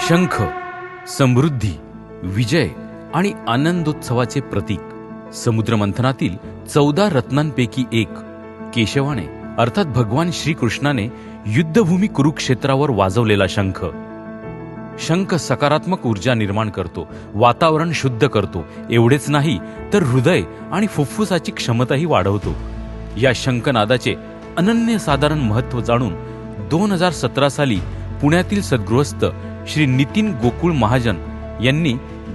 शंख समृद्धी, विजय आणि आनंदोत्सवाचे प्रतीक. समुद्रमंथनातील 14 रत्नांपैकी एक. केशवाने अर्थात भगवान श्रीकृष्णाने युद्धभूमी कुरुक्षेत्रावर वाजवलेला शंख. शंख सकारात्मक ऊर्जा निर्माण करतो, वातावरण शुद्ध करतो. एवढेच नाही तर हृदय आणि फुफ्फुसाची क्षमताही वाढवतो. या शंखनादाचे अनन्यसाधारण महत्त्व जाणून 2017 साली पुण्यातील सद्गृहस्थ श्री नितीन गोकुळ महाजन यांनी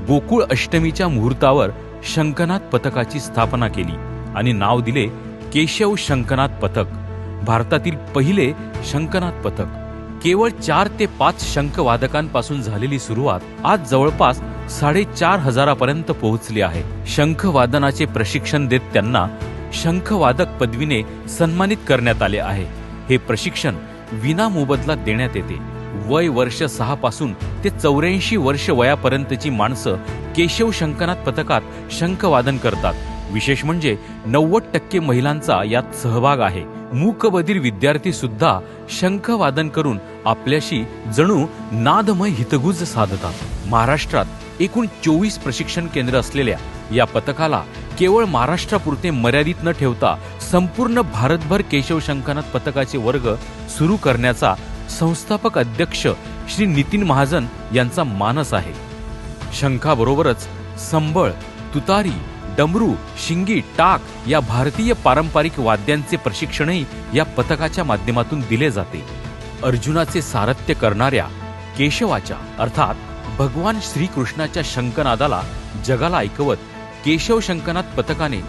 गोकुळ अष्टमीच्या मुहूर्तावर शंखनाद पथकाची स्थापना केली आणि नाव दिले केशव शंखनाद पथक. भारतातील पहिले शंखनाद पथक. केवळ 4 ते 5 शंखवादकांपासून झालेली सुरुवात आज जवळपास 4,500 पर्यंत पोहोचली आहे. शंखवादनाचे प्रशिक्षण देत त्यांना शंखवादक पदवीने सन्मानित करण्यात आले आहे. हे प्रशिक्षण विनामोबदला देण्यात येते. वय वर्ष 6 पासून ते 84 वर्ष वयापर्यंतची माणसं केशव शंखनाद पथकात शंखवादन करतात. विशेष म्हणजे 90% महिलांचा यात सहभाग आहे. मूकबधीर विद्यार्थी सुद्धा शंखवादन करून आपल्याशी जणू नादमय हितगुज साधतात. महाराष्ट्रात एकूण 24 प्रशिक्षण केंद्र असलेल्या या पथकाला केवळ महाराष्ट्रापुरते मर्यादित न ठेवता संपूर्ण भारतभर केशव शंखनाद पथकाचे वर्ग सुरू करण्याचा संस्थापक अध्यक्ष श्री नितीन महाजन यांचा मानस आहे. शंखाबरोबरच संबळ, तुतारी, डमरू, शिंगी, टाक या भारतीय पारंपरिक वाद्यांचे प्रशिक्षणही या पथकाच्या माध्यमातून दिले जाते. अर्जुनाचे सारथ्य करणाऱ्या केशवाच्या अर्थात भगवान श्रीकृष्णाच्या शंखनादाला जगाला ऐकवत केशव शंखनाद पथकाने